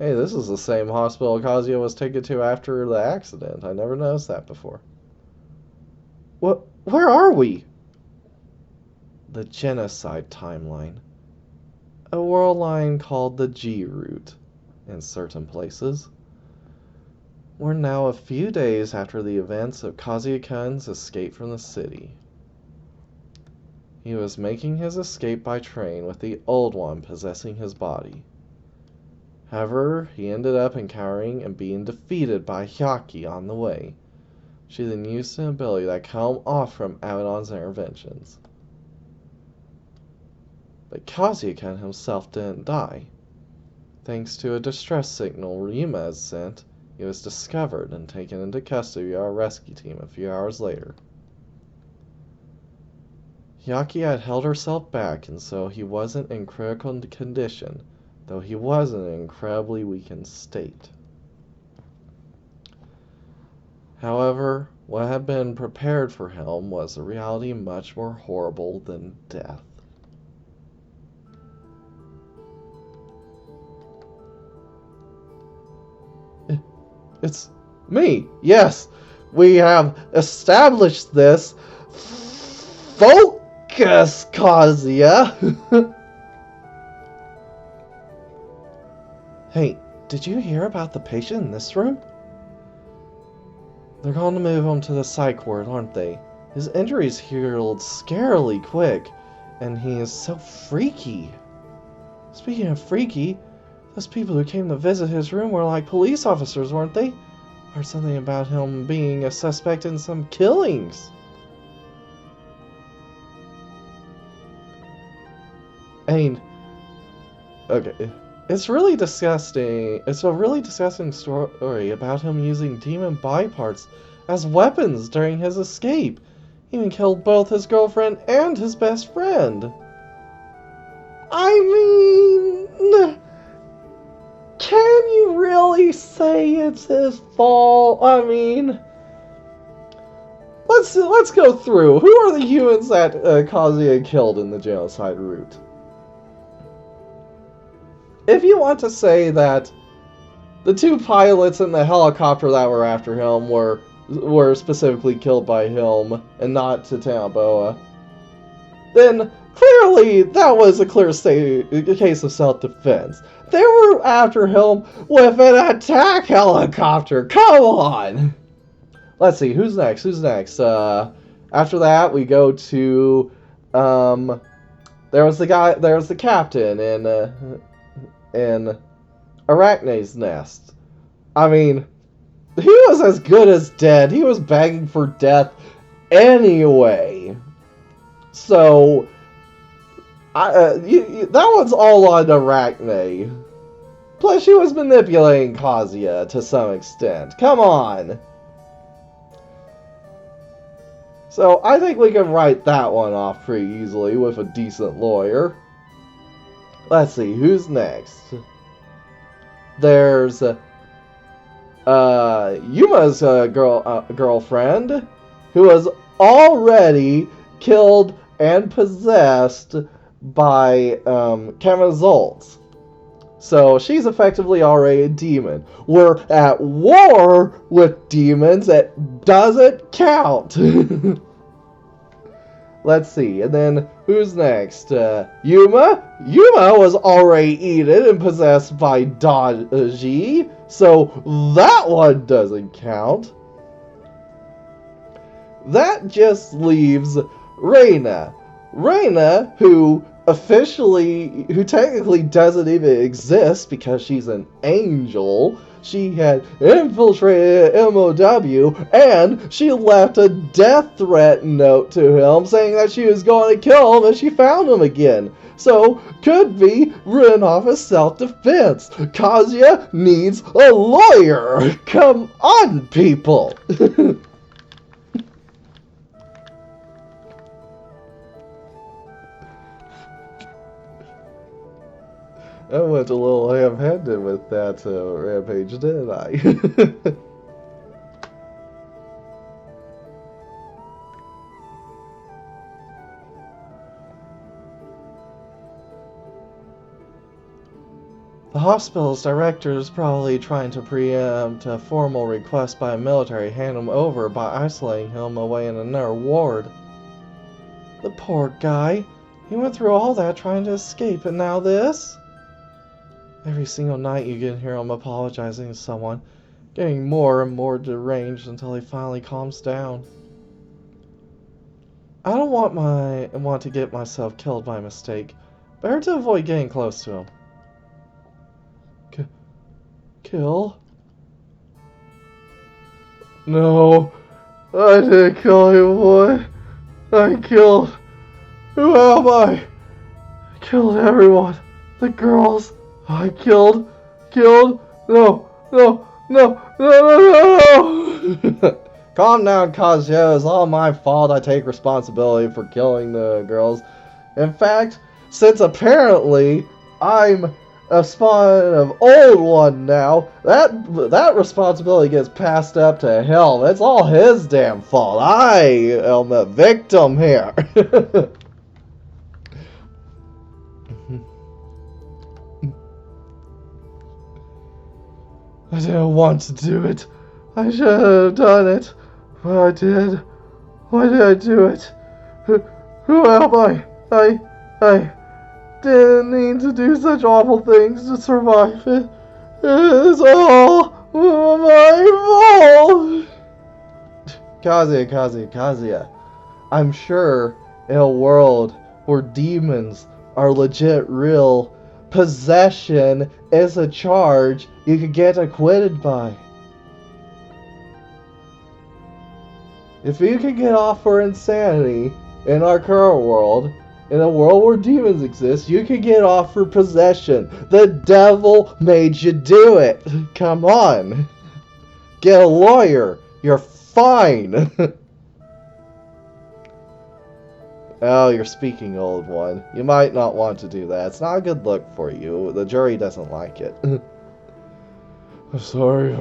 Hey, this is the same hospital Kazuya was taken to after the accident. I never noticed that before. What? Where are we? The genocide timeline. A world line called the G route in certain places. We're now a few days after the events of Kazuya-kun's escape from the city. He was making his escape by train with the Old One possessing his body. However, he ended up encountering and being defeated by Hyaki on the way. She then used an ability that cut him off from Abaddon's interventions. But Kazuya-kun himself didn't die. Thanks to a distress signal Ryuma had sent, he was discovered and taken into custody by our rescue team a few hours later. Hyaki had held herself back, and so he wasn't in critical condition, though he was in an incredibly weakened state. However, what had been prepared for him was a reality much more horrible than death. It's me. Yes, we have established this. Focus, Kazuya. Hey, did you hear about the patient in this room? They're going to move him to the psych ward, aren't they? His injuries healed scarily quick, and he is so freaky. Speaking of freaky, those people who came to visit his room were like police officers, weren't they? Or something about him being a suspect in some killings. I mean, okay, it's really disgusting. It's a really disgusting story about him using demon body parts as weapons during his escape. He even killed both his girlfriend and his best friend. I mean, can you really say it's his fault? I mean, let's go through. Who are the humans that Kazuya killed in the genocide route? If you want to say that the two pilots in the helicopter that were after him were specifically killed by him and not Titanoboa, then clearly that was a clear case of self-defense. They were after him with an attack helicopter. Come on! Let's see, who's next? After that, we go to, there was the captain in Arachne's nest. I mean, he was as good as dead. He was begging for death anyway. So, that one's all on Arachne. Plus, she was manipulating Kazuya to some extent. Come on. So, I think we can write that one off pretty easily with a decent lawyer. Let's see, who's next? There's Yuma's girlfriend, who was already killed and possessed by chemizolts. So she's effectively already a demon. We're at war with demons. It doesn't count. Let's see. And then who's next? Yuma? Yuma was already eaten and possessed by Daji. So that one doesn't count. That just leaves Reina. Reina, who technically doesn't even exist because she's an angel. She had infiltrated MOW, and she left a death threat note to him saying that she was going to kill him if she found him again. So, could be written off as self-defense. Kazuya needs a lawyer. Come on, people. I went a little ham-handed with that rampage, didn't I? The hospital's director is probably trying to preempt a formal request by a military to hand him over by isolating him away in another ward. The poor guy. He went through all that trying to escape, and now this? Every single night you can hear him apologizing to someone, getting more and more deranged until he finally calms down. I don't want to get myself killed by mistake. Better to avoid getting close to him. Kill? No, I didn't kill anyone. I killed. Who am I? I killed everyone. The girls. I killed. No, no, no, no, no, no. Calm down, Kazuya. It's all my fault. I take responsibility for killing the girls. In fact, since apparently I'm a spawn of old one now, that responsibility gets passed up to him. It's all his damn fault. I am the victim here. I didn't want to do it. I should have done it. But I did. Why did I do it? Who am I? I didn't need to do such awful things to survive it. It's all my fault. Kazuya. I'm sure in a world where demons are legit real, possession is a charge you could get acquitted by. If you can get off for insanity in our current world, in a world where demons exist, you can get off for possession. The devil made you do it. Come on. Get a lawyer. You're fine. Oh, you're speaking, old one. You might not want to do that. It's not a good look for you. The jury doesn't like it. I'm sorry.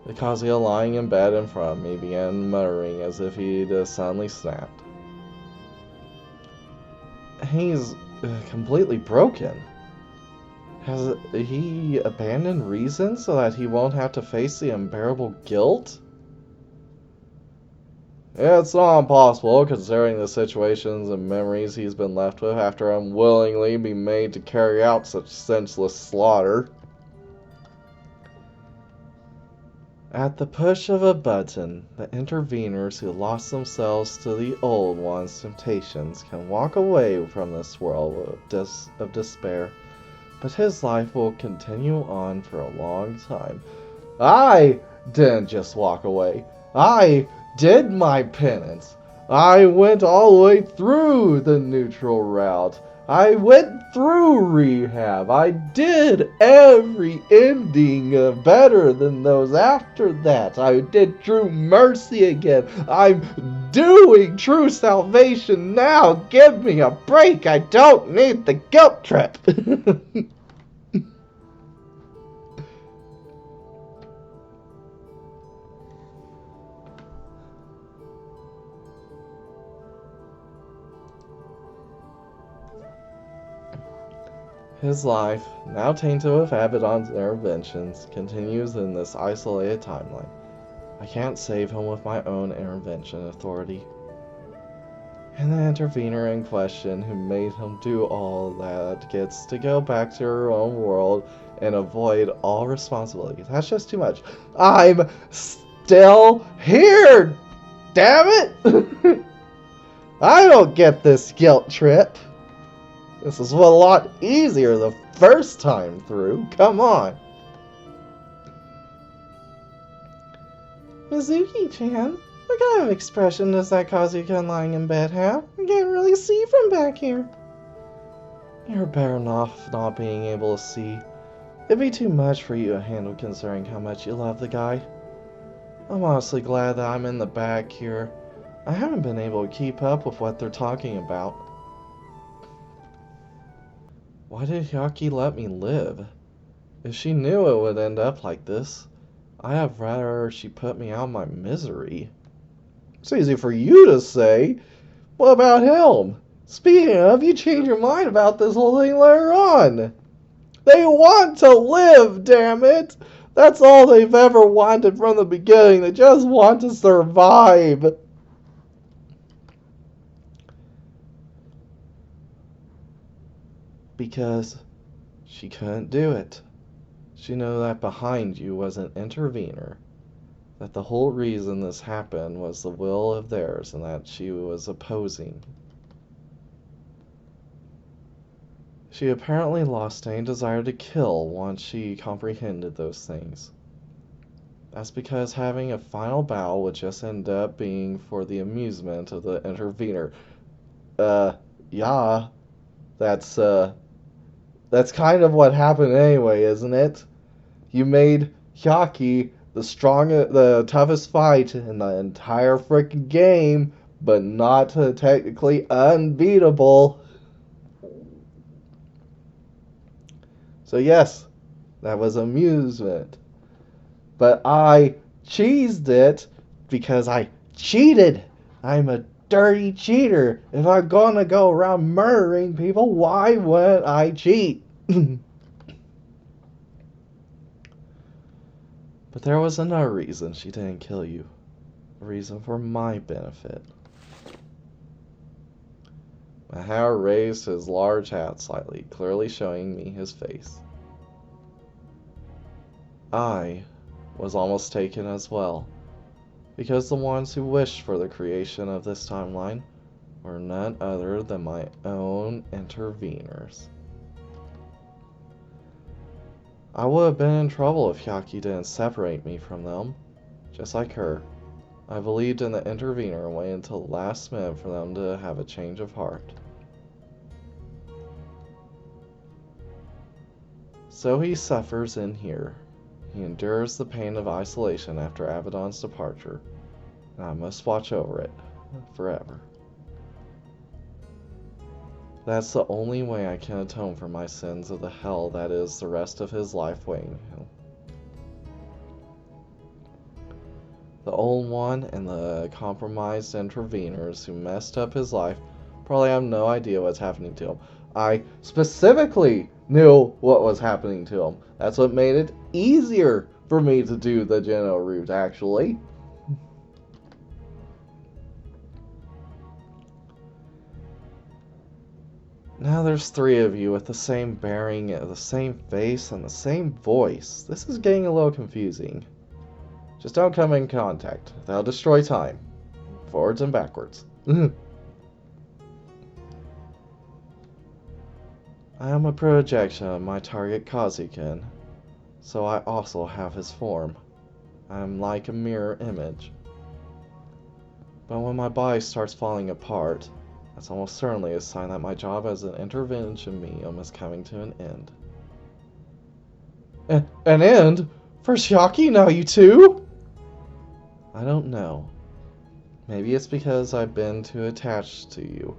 The Kazuya lying in bed in front of me began muttering as if he'd suddenly snapped. He's completely broken. Has he abandoned reason so that he won't have to face the unbearable guilt? It's not impossible, considering the situations and memories he's been left with after unwillingly being made to carry out such senseless slaughter. At the push of a button, the interveners who lost themselves to the old one's temptations can walk away from this world of despair, but his life will continue on for a long time. I didn't just walk away. I did my penance. I went all the way through the neutral route. I went through rehab. I did every ending better than those after that. I did true mercy again. I'm doing true salvation now. Give me a break. I don't need the guilt trip. His life, now tainted with Abaddon's interventions, continues in this isolated timeline. I can't save him with my own intervention authority. And the intervener in question who made him do all that gets to go back to her own world and avoid all responsibility. That's just too much. I'm still here! Damn it! I don't get this guilt trip. This was a lot easier the first time through. Come on. Mizuki-chan, what kind of expression does that Kazuya lying in bed have? I can't really see from back here. You're better off not being able to see. It'd be too much for you to handle considering how much you love the guy. I'm honestly glad that I'm in the back here. I haven't been able to keep up with what they're talking about. Why did Hyaki let me live? If she knew it would end up like this, I have rather she put me out of my misery. It's easy for you to say. What about him? Speaking of, you change your mind about this whole thing later on. They want to live, damn it! That's all they've ever wanted from the beginning. They just want to survive. Because she couldn't do it. She knew that behind you was an intervener. That the whole reason this happened was the will of theirs and that she was opposing. She apparently lost any desire to kill once she comprehended those things. That's because having a final battle would just end up being for the amusement of the intervener. Yeah. That's kind of what happened anyway, isn't it? You made Hyaki the toughest fight in the entire freaking game, but not technically unbeatable. So yes, that was amusement. But I cheesed it because I cheated. I'm a dirty cheater. If I'm gonna go around murdering people, why wouldn't I cheat? But there was another reason she didn't kill you. A reason for my benefit. Mahar raised his large hat slightly, clearly showing me his face. I was almost taken as well, because the ones who wished for the creation of this timeline were none other than my own interveners. I would have been in trouble if Hyaki didn't separate me from them, just like her. I believed in the intervener and waited until the last minute for them to have a change of heart. So he suffers in here. He endures the pain of isolation after Abaddon's departure, and I must watch over it forever. That's the only way I can atone for my sins of the hell that is the rest of his life waiting him. The old one and the compromised interveners who messed up his life probably have no idea what's happening to him. I specifically knew what was happening to him. That's what made it easier for me to do the geno route, actually. Now there's three of you with the same bearing, the same face, and the same voice. This is getting a little confusing. Just don't come in contact. That'll destroy time. Forwards and backwards. I am a projection of my target Kazuya, so I also have his form. I am like a mirror image. But when my body starts falling apart, that's almost certainly a sign that my job as an intervention medium is coming to an end. An end? For Hyaki, now you too? I don't know. Maybe it's because I've been too attached to you.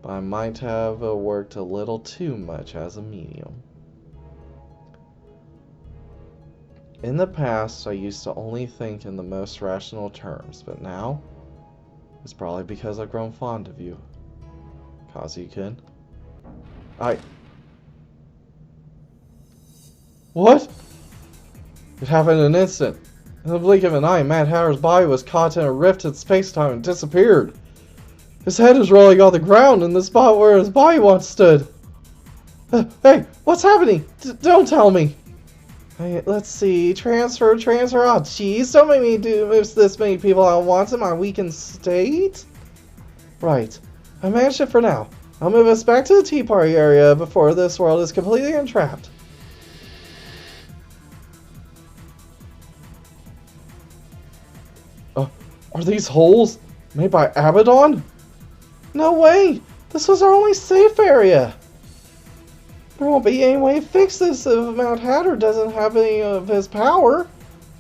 But I might have worked a little too much as a medium. In the past, I used to only think in the most rational terms, but now, it's probably because I've grown fond of you. Kazuya-kun. What? It happened in an instant. In the blink of an eye, Mad Hatter's body was caught in a rift in space-time and disappeared. His head is rolling on the ground in the spot where his body once stood. Hey, what's happening? Don't tell me. Hey, let's see. Transfer. Oh, jeez. Don't make me do this many people at once in my weakened state. Right. I managed it for now. I'll move us back to the tea party area before this world is completely entrapped. Are these holes made by Abaddon? No way! This was our only safe area! There won't be any way to fix this if Mad Hatter doesn't have any of his power.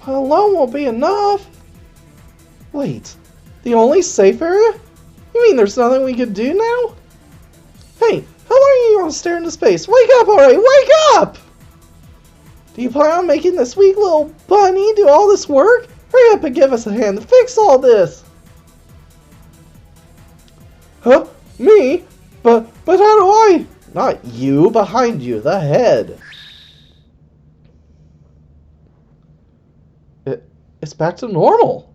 That alone won't be enough. Wait, the only safe area? You mean there's nothing we could do now? Hey, how long are you gonna stare into space? Wake up already! Wake up! Do you plan on making this weak little bunny do all this work? Hurry up and give us a hand to fix all this! Huh? Me? But how do I? Not you, behind you, the head. It's back to normal.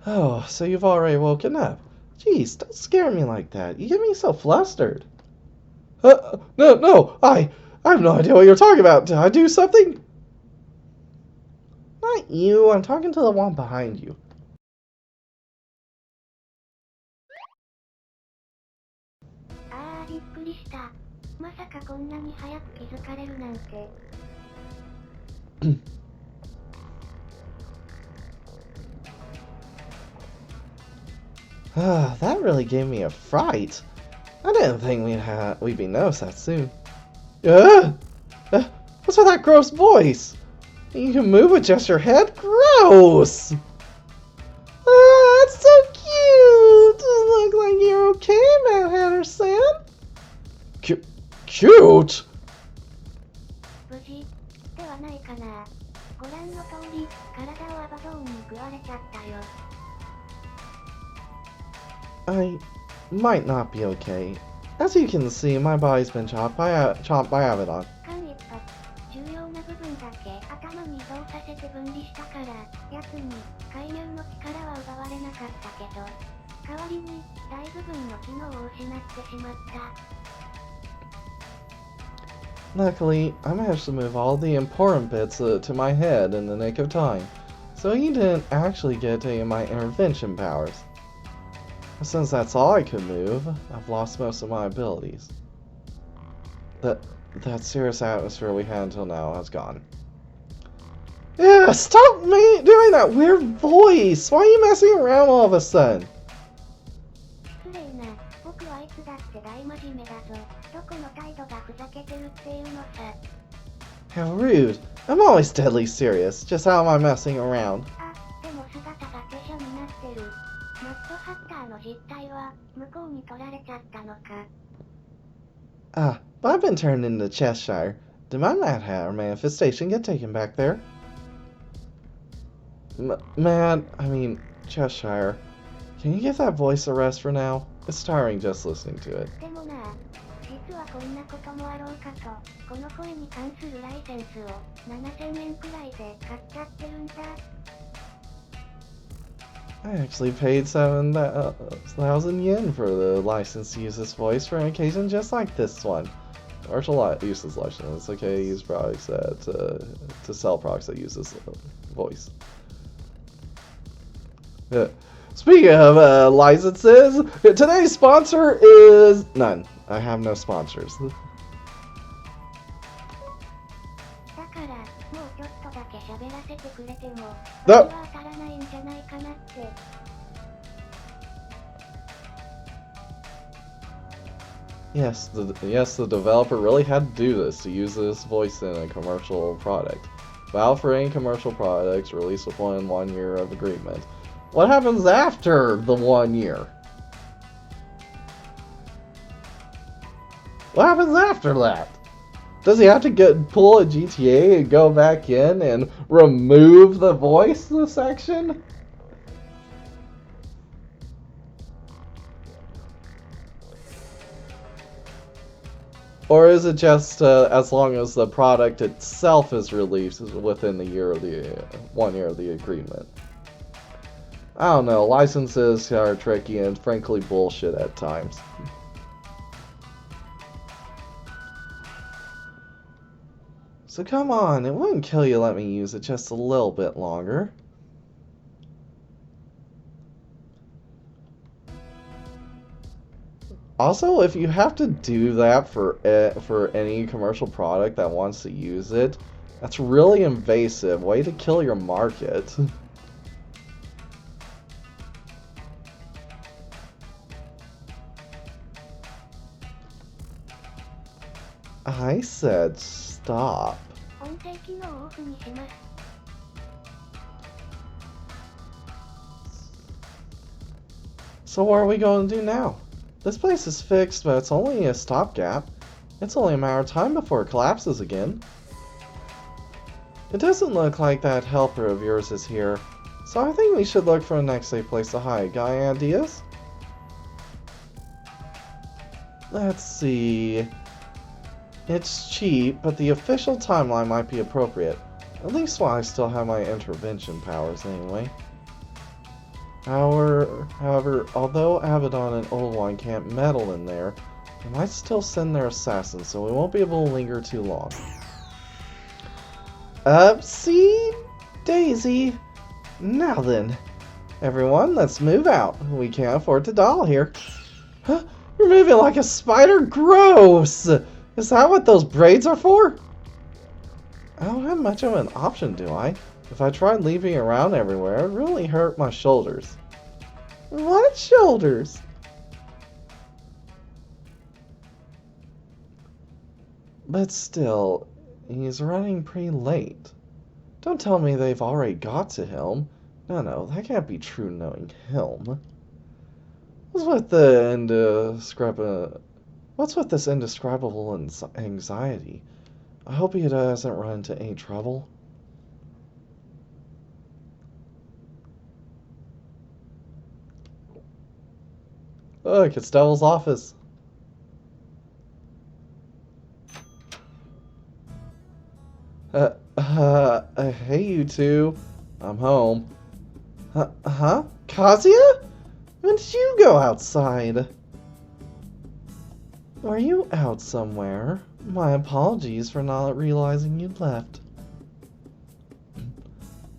Oh, so you've already woken up. Jeez, don't scare me like that. You get me so flustered. No, I have no idea what you're talking about. Did I do something? Not you, I'm talking to the one behind you. That really gave me a fright. I didn't think we'd be noticed that soon. What's with that gross voice? You can move with just your head? Gross! That's so cute! Does it look like you're okay, Mad Hatter-san? Cute? I might not be okay. As you can see, my body's been chopped by Abaddon. Luckily, I managed to move all the important bits to my head in the nick of time, so he didn't actually get any of my intervention powers. Since that's all I could move, I've lost most of my abilities. That serious atmosphere we had until now has gone. Yeah, stop me doing that weird voice! Why are you messing around all of a sudden? How rude. I'm always deadly serious. Just how am I messing around? But I've been turned into Cheshire. Did my Mad Hatter manifestation get taken back there? Cheshire. Can you give that voice a rest for now? It's tiring just listening to it. I actually paid 7,000 yen for the license to use this voice for an occasion just like this one. Commercial uses license. It's okay to use products to sell products that use this voice. Speaking of licenses, today's sponsor is none. I have no sponsors. No. Yes, the developer really had to do this to use this voice in a commercial product. File for any commercial products released within 1 year of agreement. What happens after the 1 year? What happens after that? Does he have to pull a GTA and go back in and remove the voice section? Or is it just as long as the product itself is released within the 1 year of the agreement? I don't know, licenses are tricky and frankly bullshit at times. So come on, it wouldn't kill you to let me use it just a little bit longer. Also, if you have to do that for any commercial product that wants to use it, that's really invasive. Way to kill your market. I said stop. So what are we going to do now? This place is fixed, but it's only a stopgap. It's only a matter of time before it collapses again. It doesn't look like that helper of yours is here, so I think we should look for a next safe place to hide. Got any ideas? Let's see. It's cheap, but the official timeline might be appropriate. At least while I still have my intervention powers anyway. However, although Abaddon and Old One can't meddle in there, they might still send their assassins, so we won't be able to linger too long. Upsy daisy. Now then, everyone, let's move out. We can't afford to dawdle here. Huh? You're moving like a spider? Gross! Is that what those braids are for? I don't have much of an option, do I? If I tried leaving around everywhere, it would really hurt my shoulders. What shoulders? But still, he's running pretty late. Don't tell me they've already got to him. No, that can't be true knowing him. What's with this indescribable anxiety? I hope he doesn't run into any trouble. Look, it's Devil's office. Hey you two. I'm home. Huh? Kazuya? When did you go outside? Were you out somewhere? My apologies for not realizing you'd left.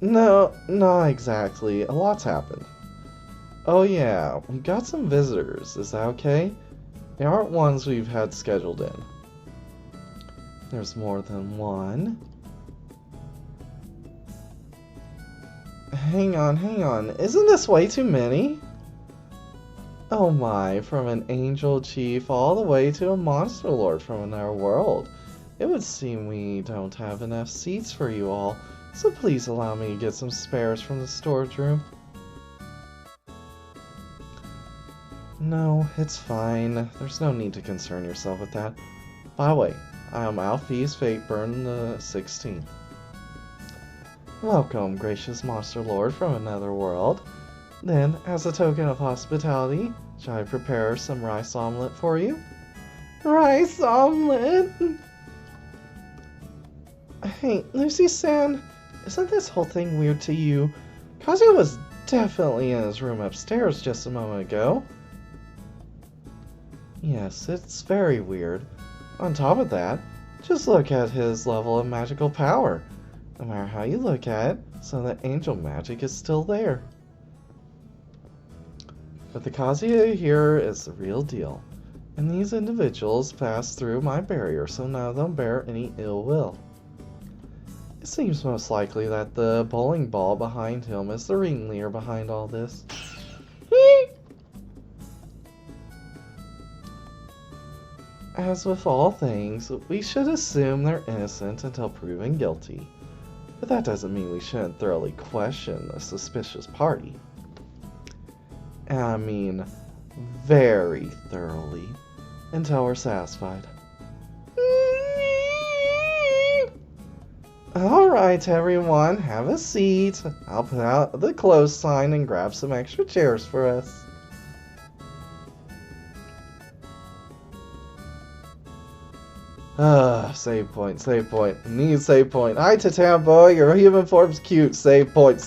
No, not exactly. A lot's happened. Oh yeah, we got some visitors. Is that okay? They aren't ones we've had scheduled in. There's more than one. Hang on. Isn't this way too many? Oh my, from an angel chief all the way to a monster lord from another world. It would seem we don't have enough seats for you all, so please allow me to get some spares from the storage room. No, it's fine. There's no need to concern yourself with that. By the way, I am Alfie's Fateburn the 16th. Welcome, gracious monster lord from another world. Then, as a token of hospitality, shall I prepare some rice omelet for you? Rice omelet? Hey, Lucy-san, isn't this whole thing weird to you? Kazuya was definitely in his room upstairs just a moment ago. Yes, it's very weird. On top of that, just look at his level of magical power. No matter how you look at it, some of the angel magic is still there. But the Kazuya here is the real deal, and these individuals pass through my barrier, so none of them bear any ill will. It seems most likely that the bowling ball behind him is the ringleader behind all this. As with all things, we should assume they're innocent until proven guilty. But that doesn't mean we shouldn't thoroughly question a suspicious party. And I mean, very thoroughly, until we're satisfied. Alright everyone, have a seat. I'll put out the close sign and grab some extra chairs for us. Save point. Need save point. Hi, Tatan boy, your human form's cute. Save point.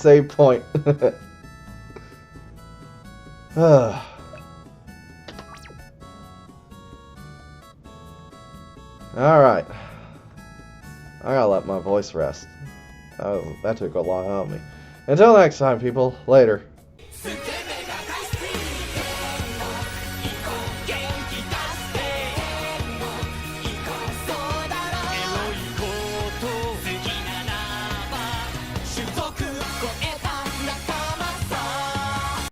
Alright. I gotta let my voice rest. That took a lot out of me. Until next time, people. Later.